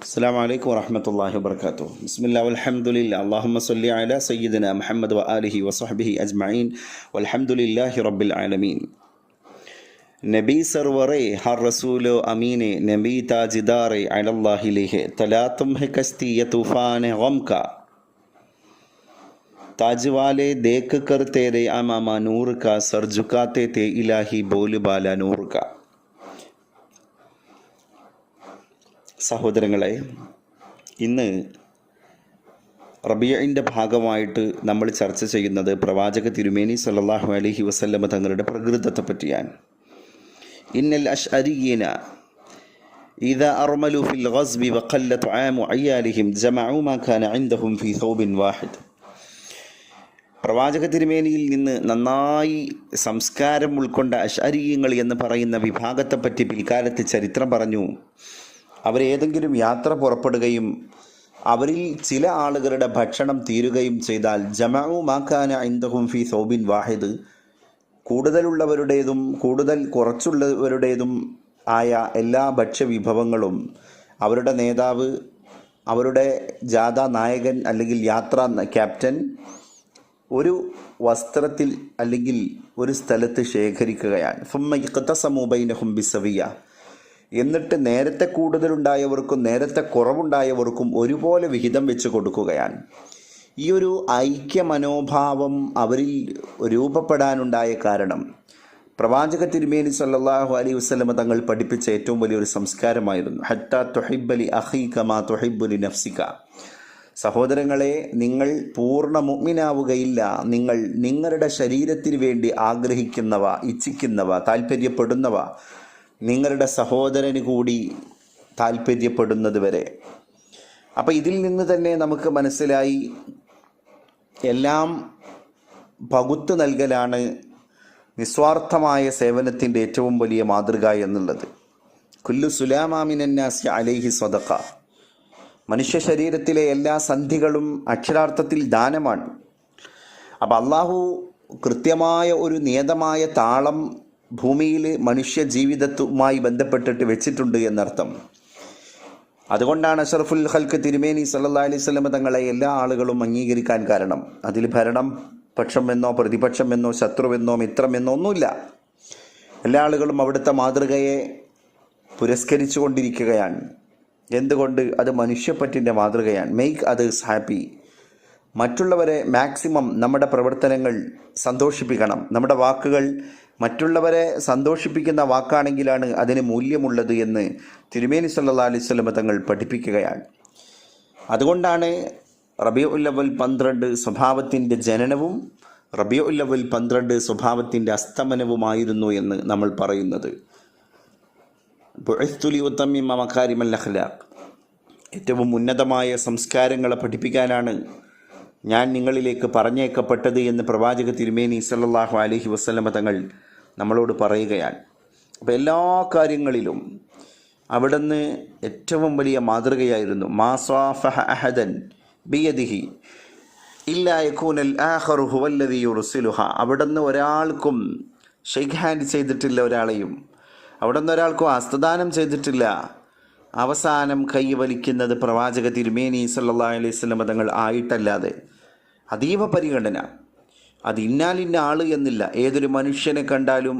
അസ്സലാമു അലൈക്കും വറഹ്മത്തുള്ളാഹി വബറകാതുഹു. ബിസ്മില്ലാഹി വൽഹംദുലില്ലാഹി അല്ലാഹുമ്മ സ്വല്ലി അലാ സയ്യിദിനാ മുഹമ്മദ് വആലിഹി വസഹ്ബിഹി അജ്മഈൻ വൽഹംദുലില്ലാഹി റബ്ബിൽ ആലമീൻ. നബി സർവറെ ഹർ റസൂലോ അമീനെ നബി താജിദാറെ അലല്ലാഹി ലിഹെ തലാതും ഹെ കസ്തി യ തൂഫാൻ ഗം का ताज वाले देख कर तेरे अमामा नूर का सर झुकाते थे इलाही बोल बाला नूर का. സഹോദരങ്ങളെ, ഇന്ന് റബീഇൻ്റെ ഭാഗമായിട്ട് നമ്മൾ ചർച്ച ചെയ്യുന്നത് പ്രവാചക തിരുമേനി സല്ലല്ലാഹു അലൈഹി വസല്ലമ തങ്ങളുടെ പ്രകൃതത്തെ പറ്റിയാണ്. ഇന്നൽ അശ്അരിയീന ഇദാ അർമലു ഫിൽ ഗസ്ബി വഖല്ല തുആമു അയാലിഹിം ജമഉ മാ കാന ഇൻദഹും ഫീ സൗബിൻ വാഹിദ്. പ്രവാചക തിരുമേനിയിൽ നിന്ന് നന്നായി സംസ്കാരം ഉൾക്കൊണ്ട അശ്അരിയങ്ങൾ എന്ന് പറയുന്ന വിഭാഗത്തെപ്പറ്റി പിൽക്കാലത്ത് ചരിത്രം പറഞ്ഞു. അവരേതെങ്കിലും യാത്ര പുറപ്പെടുകയും അവരിൽ ചില ആളുകളുടെ ഭക്ഷണം തീരുകയും ചെയ്താൽ ജമഉ മാ കാന ഇൻദഹും ഫീ സൗബിൻ വാഹിദ്, കൂടുതലുള്ളവരുടേതും കൂടുതൽ കുറച്ചുള്ളവരുടേതും ആയ എല്ലാ ഭക്ഷ്യവിഭവങ്ങളും അവരുടെ നേതാവ്, അവരുടെ ജാഥ നായകൻ അല്ലെങ്കിൽ യാത്രാ ക്യാപ്റ്റൻ ഒരു വസ്ത്രത്തിൽ അല്ലെങ്കിൽ ഒരു സ്ഥലത്ത് ശേഖരിക്കുകയാണ്. ഫുമ്മ യഖ്തസമു ബൈനഹും ബിസവിയ, എന്നിട്ട് നേരത്തെ കൂടുതലുണ്ടായവർക്കും നേരത്തെ കുറവുണ്ടായവർക്കും ഒരുപോലെ വിഹിതം വെച്ച് കൊടുക്കുകയാണ്. ഈ ഒരു ഐക്യ മനോഭാവം അവരിൽ രൂപപ്പെടാനുണ്ടായ കാരണം പ്രവാചക തിരുമേനി സല്ലല്ലാഹു അലൈഹി വസല്ലമ തങ്ങൾ പഠിപ്പിച്ച ഏറ്റവും വലിയൊരു സംസ്കാരമായിരുന്നു. ഹത്താ തുഹിബ്ബ ലി അഖീക മാ തുഹിബ്ബു ലി നഫ്സിക. സഹോദരങ്ങളെ, നിങ്ങൾ പൂർണ്ണ മുഅ്മിനാവുകയില്ല നിങ്ങൾ നിങ്ങളുടെ ശരീരത്തിന് വേണ്ടി ആഗ്രഹിക്കുന്നവ, ഇച്ഛിക്കുന്നവ, താല്പര്യപ്പെടുന്നവ നിങ്ങളുടെ സഹോദരന് കൂടി താല്പര്യപ്പെടുന്നത് വരെ. അപ്പം ഇതിൽ നിന്ന് തന്നെ നമുക്ക് മനസ്സിലായി, എല്ലാം പകുത്തു നൽകലാണ് നിസ്വാർത്ഥമായ സേവനത്തിൻ്റെ ഏറ്റവും വലിയ മാതൃക എന്നുള്ളത്. കുല്ലു സുലാമാ മിനന്നാസി അലൈഹി സ്വദഖ. മനുഷ്യ ശരീരത്തിലെ എല്ലാ സന്ധികളും അക്ഷരാർത്ഥത്തിൽ ദാനമാണ്. അപ്പം അള്ളാഹു കൃത്യമായ ഒരു നിയതമായ താളം ഭൂമിയിൽ മനുഷ്യ ജീവിതത്തുമായി ബന്ധപ്പെട്ടിട്ട് വെച്ചിട്ടുണ്ട് എന്നർത്ഥം. അതുകൊണ്ടാണ് അഷ്റഫുൽ ഖൽഖ് തിരുമേനി സല്ലല്ലാഹു അലൈഹി വസല്ലം തങ്ങളെ എല്ലാ ആളുകളും അംഗീകരിക്കാൻ കാരണം. അതിൽ ഭരണം പക്ഷമെന്നോ പ്രതിപക്ഷമെന്നോ ശത്രുവെന്നോ മിത്രമെന്നോ ഒന്നുമില്ല. എല്ലാ ആളുകളും അവിടുത്തെ മാതൃകയെ പുരസ്കരിച്ചു കൊണ്ടിരിക്കുകയാണ്. എന്തുകൊണ്ട്? അത് മനുഷ്യപ്പറ്റിൻ്റെ മാതൃകയാണ്. Make others happy. മറ്റുള്ളവരെ മാക്സിമം നമ്മുടെ പ്രവർത്തനങ്ങൾ സന്തോഷിപ്പിക്കണം. നമ്മുടെ വാക്കുകൾ മറ്റുള്ളവരെ സന്തോഷിപ്പിക്കുന്ന വാക്കാണെങ്കിലാണ് അതിന് മൂല്യമുള്ളത് എന്ന് തിരുമേനി സല്ലല്ലാഹു അലൈഹി വസല്ലം തങ്ങൾ പഠിപ്പിക്കുകയാണ്. അതുകൊണ്ടാണ് റബീഉൽ അവ്വൽ 12 സ്വഭാവത്തിൻ്റെ ജനനവും റബീഉൽ അവ്വൽ 12 സ്വഭാവത്തിൻ്റെ അസ്തമനവുമായിരുന്നു എന്ന് നമ്മൾ പറയുന്നത്. ബുഇസ്തു ലിഉതമ്മിമ മകാരിമൽ അഖ്ലാഖ്. ഏറ്റവും ഉന്നതമായ സംസ്കാരങ്ങളെ പഠിപ്പിക്കാനാണ് ഞാൻ നിങ്ങളിലേക്ക് പറഞ്ഞേക്കപ്പെട്ടത് എന്ന് പ്രവാചക തിരുമേനി സല്ലല്ലാഹു അലൈഹി വസല്ലമ തങ്ങൾ നമ്മളോട് പറയുകയാണ്. അപ്പോൾ എല്ലാ കാര്യങ്ങളിലും അവിടുന്ന് ഏറ്റവും വലിയ മാതൃകയായിരുന്നു. മാ സ്വാഫഹ അഹദൻ ബിയദിഹി ഇല്ലാ യകൂനൽ ആഖറു ഹുവല്ലദീ യുർസിലുഹ. അവിടുന്ന് ഒരാൾക്കും ഷെയ്ക്ക് ഹാൻഡ് ചെയ്തിട്ടില്ല, ഒരാളെയും അവിടുന്ന് ഒരാൾക്കും ഹസ്തദാനം ചെയ്തിട്ടില്ല. അവസാനം കൈ വലിക്കുന്നത് പ്രവാചക തിരുമേനി സല്ലല്ലാഹു അലൈഹി വസല്ലം തങ്ങൾ ആയിട്ടല്ലാതെ. അതീവ പരിഗണന. അത് ഇന്നാലിന്ന ആള് എന്നില്ല. ഏതൊരു മനുഷ്യനെ കണ്ടാലും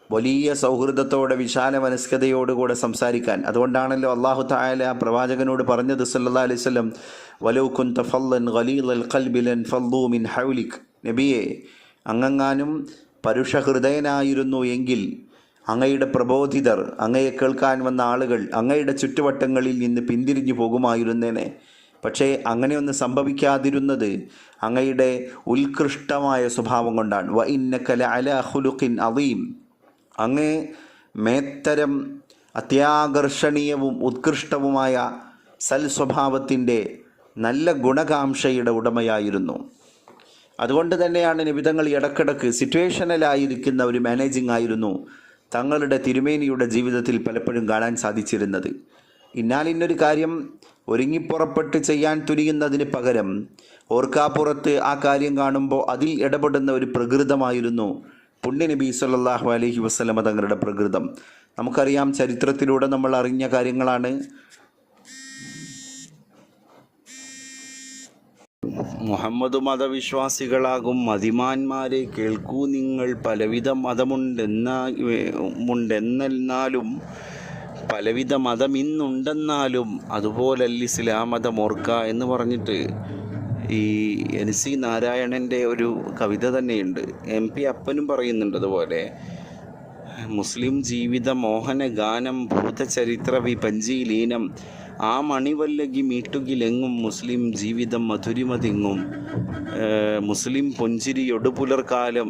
വലിയ സൗഹൃദത്തോടെ വിശാല മനസ്കതയോടുകൂടെ സംസാരിക്കാൻ. അതുകൊണ്ടാണല്ലോ അല്ലാഹു തആല പ്രവാചകനോട് പറഞ്ഞത് സല്ലല്ലാഹു അലൈഹി വസല്ലം, വലൗ കുൻത ഫല്ലൻ ഗലീലൽ ഖൽബി ലൻ ഫല്ലൂ മിൻ ഹൗലിക്. നബിയെ, അങ്ങെങ്ങാനും പരുഷഹൃദയനായിരുന്നു എങ്കിൽ അങ്ങയുടെ പ്രബോധിതർ, അങ്ങയെ കേൾക്കാൻ വന്ന ആളുകൾ അങ്ങയുടെ ചുറ്റുവട്ടങ്ങളിൽ നിന്ന് പിന്തിരിഞ്ഞു പോകുമായിരുന്നേനെ. പക്ഷേ അങ്ങനെയൊന്ന് സംഭവിക്കാതിരുന്നത് അങ്ങയുടെ ഉത്കൃഷ്ടമായ സ്വഭാവം കൊണ്ടാണ്. വ ഇന്നക ലഅലാ ഖുലുഖിൻ അദീം. അങ്ങ് മേത്തരം അത്യാകർഷണീയവും ഉത്കൃഷ്ടവുമായ സൽ സ്വഭാവത്തിൻ്റെ നല്ല ഗുണകാംക്ഷയുടെ ഉടമയായിരുന്നു. അതുകൊണ്ട് തന്നെയാണ് നിബിതങ്ങൾ ഇടക്കിടക്ക് സിറ്റുവേഷനലായിരിക്കുന്ന ഒരു മാനേജിങ് ആയിരുന്നു തങ്ങളുടെ തിരുമേനിയുടെ ജീവിതത്തിൽ പലപ്പോഴും കാണാൻ സാധിച്ചിരുന്നത്. ഇന്നാലിന്നൊരു കാര്യം ഒരുങ്ങിപ്പുറപ്പെട്ട് ചെയ്യാൻ തുനിയുന്നതിന് പകരം ഓർക്കാപ്പുറത്ത് ആ കാര്യം കാണുമ്പോൾ അതിൽ ഇടപെടുന്ന ഒരു പ്രകൃതമായിരുന്നു പുണ്യനബി സല്ലല്ലാഹു അലൈഹി വസല്ലമ തങ്ങളുടെ പ്രകൃതം. നമുക്കറിയാം, ചരിത്രത്തിലൂടെ നമ്മൾ അറിഞ്ഞ കാര്യങ്ങളാണ്. മുഹമ്മദ് മതവിശ്വാസികളാകും മതിമാന്മാരെ കേൾക്കൂ, നിങ്ങൾ പലവിധ മതമുണ്ടെന്നാലും പലവിധ മതം ഇന്നുണ്ടെന്നാലും അതുപോലല്ല ഇസ്ലാം മതം ഓർക്ക എന്ന് പറഞ്ഞിട്ട് ഈ NC നാരായണൻ്റെ ഒരു കവിത തന്നെയുണ്ട്. MP അപ്പനും പറയുന്നുണ്ട് അതുപോലെ. മുസ്ലിം ജീവിത മോഹന ഗാനം ഭൂതചരിത്ര വിപഞ്ചിയിലീനം ആ മണിവല്ലകി മീട്ടുകിലെങ്ങും മുസ്ലിം ജീവിതം മധുരിമതിങ്ങും മുസ്ലിം പുഞ്ചിരിയൊടു പുലർക്കാലം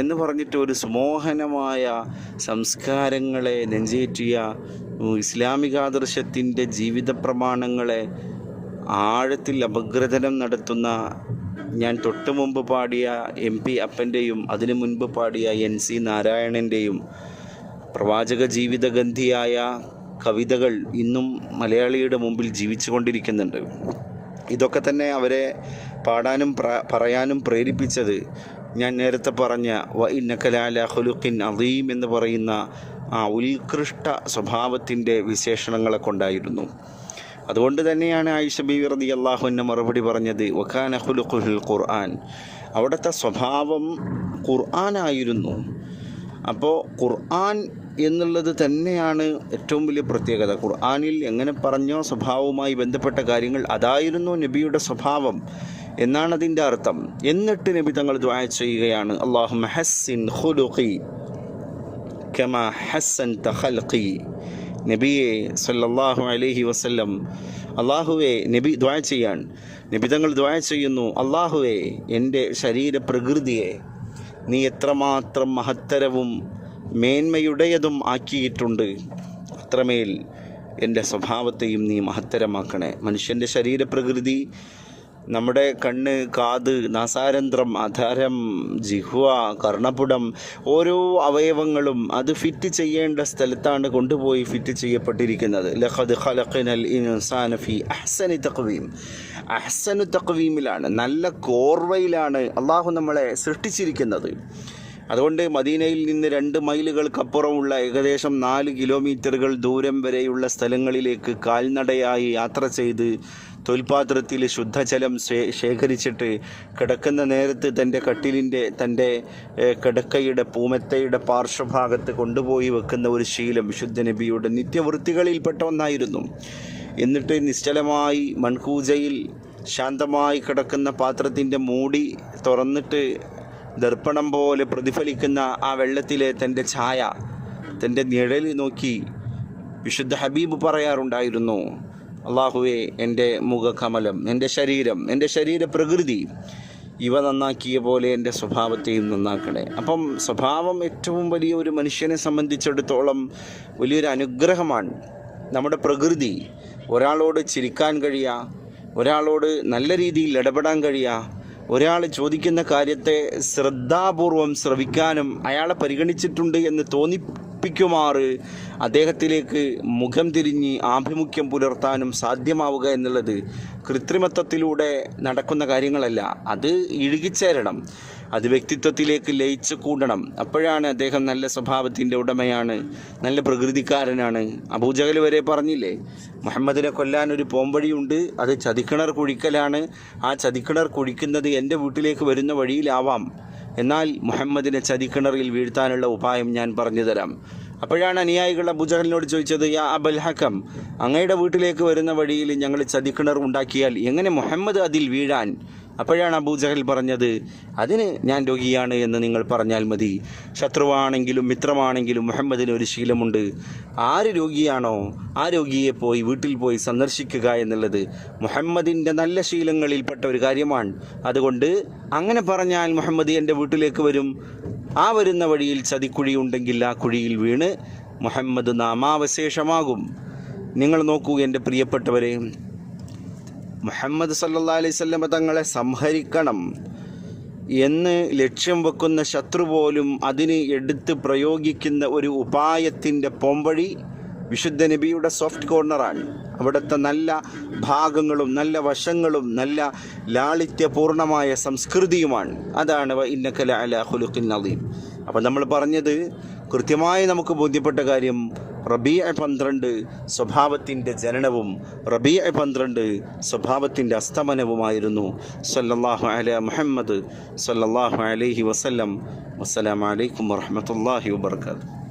എന്ന് പറഞ്ഞിട്ട് ഒരു സുമോഹനമായ സംസ്കാരങ്ങളെ നെഞ്ചേറ്റിയ ഇസ്ലാമികാദർശത്തിൻ്റെ ജീവിത പ്രമാണങ്ങളെ ആഴത്തിൽ അപഗ്രഥനം നടത്തുന്ന ഞാൻ തൊട്ട് മുമ്പ് പാടിയ MP അപ്പൻ്റെയും അതിനു മുൻപ് പാടിയ NC നാരായണൻ്റെയും പ്രവാചക ജീവിതഗന്ധിയായ കവിതകൾ ഇന്നും മലയാളിയുടെ മുമ്പിൽ ജീവിച്ചു കൊണ്ടിരിക്കുന്നുണ്ട്. ഇതൊക്കെ തന്നെ അവരെ പാടാനും പറയാനും പ്രേരിപ്പിച്ചത് ഞാൻ നേരത്തെ പറഞ്ഞ വ ഇന്നക ലഅലാ ഖുലുഖിൻ അദീം എന്ന് പറയുന്ന ആ ഉത്കൃഷ്ട സ്വഭാവത്തിൻ്റെ വിശേഷണങ്ങളെ കൊണ്ടായിരുന്നു. അതുകൊണ്ട് തന്നെയാണ് ആയിഷ ബീവി റളിയല്ലാഹു അൻഹ മറുപടി പറഞ്ഞത് വകാന ഖുലുഖുൽ ഖുർആൻ, അവിടുത്തെ സ്വഭാവം ഖുർആനായിരുന്നു. അപ്പോൾ ഖുർആൻ എന്നുള്ളത് തന്നെയാണ് ഏറ്റവും വലിയ പ്രത്യേകത. ഖുർആനിൽ എങ്ങനെ പറഞ്ഞോ സ്വഭാവവുമായി ബന്ധപ്പെട്ട കാര്യങ്ങൾ അതായിരുന്നു നബിയുടെ സ്വഭാവം എന്നാണ് അതിൻ്റെ അർത്ഥം. എന്നിട്ട് നബി തങ്ങൾ ദുആ ചെയ്യുകയാണ്, അല്ലാഹുമ്മ ഹസ്സിൻ ഖുലുഖി കമാ ഹസ്സൻത ഖൽഖി. നബിയെ സല്ലല്ലാഹു അലൈഹി വസല്ലം, അള്ളാഹുവേ, നബി ദുആ ചെയ്യാൻ, നബി തങ്ങൾ ദുആ ചെയ്യുന്നു, അള്ളാഹുവേ, എൻ്റെ ശരീരപ്രകൃതിയെ നീ എത്രമാത്രം മഹത്തരവും മേന്മയുടേതും ആക്കിയിട്ടുണ്ട്, അത്രമേൽ എൻ്റെ സ്വഭാവത്തെയും നീ മഹത്തരമാക്കണേ. മനുഷ്യൻ്റെ ശരീരപ്രകൃതി, നമ്മുടെ കണ്ണ്, കാത്, നാസാരന്ധ്രം, അധരം, ജിഹ്വ, കർണപുടം, ഓരോ അവയവങ്ങളും അത് ഫിറ്റ് ചെയ്യേണ്ട സ്ഥലത്താണ് കൊണ്ടുപോയി ഫിറ്റ് ചെയ്യപ്പെട്ടിരിക്കുന്നത്. ലഖദ് ഖലഖനൽ ഇൻസാന ഫീ അഹ്സനി തഖ്വീം, അഹ്സനു തഖ്വീമിലാണ്, നല്ല കോർവയിലാണ് അള്ളാഹു നമ്മളെ സൃഷ്ടിച്ചിരിക്കുന്നത്. അതുകൊണ്ട് മദീനയിൽ നിന്ന് 2 മൈലുകൾക്കപ്പുറമുള്ള ഏകദേശം 4 കിലോമീറ്ററുകൾ ദൂരം വരെയുള്ള സ്ഥലങ്ങളിലേക്ക് കാൽനടയായി യാത്ര ചെയ്ത് തോൽപാത്രത്തിൽ ശുദ്ധജലം ശേഖരിച്ചിട്ട് കിടക്കുന്ന നേരത്ത് തൻ്റെ കിടക്കയുടെ പൂമെത്തയുടെ പാർശ്വഭാഗത്ത് കൊണ്ടുപോയി വെക്കുന്ന ഒരു ശീലം വിശുദ്ധ നബിയുടെ നിത്യവൃത്തികളിൽപ്പെട്ട ഒന്നായിരുന്നു. എന്നിട്ട് നിശ്ചലമായി മൺകൂജയിൽ ശാന്തമായി കിടക്കുന്ന പാത്രത്തിൻ്റെ മൂടി തുറന്നിട്ട് ദർപ്പണം പോലെ പ്രതിഫലിക്കുന്ന ആ വെള്ളത്തിലെ തൻ്റെ ഛായ, തൻ്റെ നിഴൽ നോക്കി വിശുദ്ധ ഹബീബ് പറയാറുണ്ടായിരുന്നു, അള്ളാഹുവേ, എൻ്റെ മുഖകമലം, എൻ്റെ ശരീരം, എൻ്റെ ശരീരപ്രകൃതി ഇവ നന്നാക്കിയ പോലെ എൻ്റെ സ്വഭാവത്തെയും നന്നാക്കണേ. അപ്പം സ്വഭാവം ഏറ്റവും വലിയ ഒരു മനുഷ്യനെ സംബന്ധിച്ചിടത്തോളം വലിയൊരു അനുഗ്രഹമാണ്. നമ്മുടെ പ്രകൃതി, ഒരാളോട് ചിരിക്കാൻ കഴിയുക, ഒരാളോട് നല്ല രീതിയിൽ ഇടപെടാൻ കഴിയുക, ഒരാൾ ചോദിക്കുന്ന കാര്യത്തെ ശ്രദ്ധാപൂർവം ശ്രവിക്കാനും അയാളെ പരിഗണിച്ചിട്ടുണ്ട് എന്ന് തോന്നിപ്പിക്കുമാറ് അദ്ദേഹത്തിലേക്ക് മുഖം തിരിഞ്ഞ് ആഭിമുഖ്യം പുലർത്താനും സാധ്യമാവുക എന്നുള്ളത് കൃത്രിമത്വത്തിലൂടെ നടക്കുന്ന കാര്യങ്ങളല്ല. അത് ഇഴുകിച്ചേരണം, അത് വ്യക്തിത്വത്തിലേക്ക് ലയിച്ചു കൂടണം. അപ്പോഴാണ് അദ്ദേഹം നല്ല സ്വഭാവത്തിൻ്റെ ഉടമയാണ്, നല്ല പ്രകൃതിക്കാരനാണ്. അബൂജഹൽ വരെ പറഞ്ഞില്ലേ, മുഹമ്മദിനെ കൊല്ലാൻ ഒരു പോംവഴിയുണ്ട്, അത് ചതിക്കിണർ കുഴിക്കലാണ്. ആ ചതിക്കിണർ കുഴിക്കുന്നത് എൻ്റെ വീട്ടിലേക്ക് വരുന്ന വഴിയിലാവാം, എന്നാൽ മുഹമ്മദിനെ ചതിക്കിണറിൽ വീഴ്ത്താനുള്ള ഉപായം ഞാൻ പറഞ്ഞു തരാം. അപ്പോഴാണ് അനുയായികൾ അബൂജഹലിനോട് ചോദിച്ചത്, യാ അബൽ ഹക്കം, അങ്ങയുടെ വീട്ടിലേക്ക് വരുന്ന വഴിയിൽ ഞങ്ങൾ ചതിക്കിണർ ഉണ്ടാക്കിയാൽ എങ്ങനെ മുഹമ്മദ് അതിൽ വീഴാൻ? അപ്പോഴാണ് അബൂജഹൽ പറഞ്ഞത്, അതിന് ഞാൻ രോഗിയാണ് എന്ന് നിങ്ങൾ പറഞ്ഞാൽ മതി. ശത്രുവാണെങ്കിലും മിത്രമാണെങ്കിലും മുഹമ്മദിന് ഒരു ശീലമുണ്ട്, ആര് രോഗിയാണോ ആ രോഗിയെ വീട്ടിൽ പോയി സന്ദർശിക്കുക എന്നുള്ളത് മുഹമ്മദിൻ്റെ നല്ല ശീലങ്ങളിൽപ്പെട്ട ഒരു കാര്യമാണ്. അതുകൊണ്ട് അങ്ങനെ പറഞ്ഞാൽ മുഹമ്മദ് എൻ്റെ വീട്ടിലേക്ക് വരും. ആ വരുന്ന വഴിയിൽ ചതിക്കുഴി ഉണ്ടെങ്കിൽ ആ കുഴിയിൽ വീണ് മുഹമ്മദ് നാമാവശേഷമാകും. നിങ്ങൾ നോക്കൂ എൻ്റെ പ്രിയപ്പെട്ടവരെ, മുഹമ്മദ് സല്ലല്ലാഹു അലൈഹി വസല്ലം തങ്ങളെ സംഹരിക്കണം എന്ന് ലക്ഷ്യം വെക്കുന്ന ശത്രു പോലും അതിന് എടുത്ത് പ്രയോഗിക്കുന്ന ഒരു ഉപായത്തിൻ്റെ പോംവഴി വിശുദ്ധ നബിയുടെ സോഫ്റ്റ് കോർണറാണ്. അവിടുത്തെ നല്ല ഭാഗങ്ങളും നല്ല വശങ്ങളും നല്ല ലാളിത്യപൂർണമായ സംസ്കൃതിയുമാണ്. അതാണ് ഇന്നക ലഅലാ ഖുലുഖിൻ അദീം. അപ്പോൾ നമ്മൾ പറഞ്ഞത് കൃത്യമായി നമുക്ക് ബോധ്യപ്പെട്ട കാര്യം, റബീഅ 12 സ്വഭാവത്തിൻ്റെ ജനനവും റബീഅ 12 സ്വഭാവത്തിൻ്റെ അസ്തമനവുമായിരുന്നു. സല്ലല്ലാഹു അലാ മുഹമ്മദ് സല്ലല്ലാഹു അലൈഹി വസല്ലം. വസ്സലാമു അലൈക്കും വറഹ്മത്തുള്ളാഹി വബറകാതുഹു.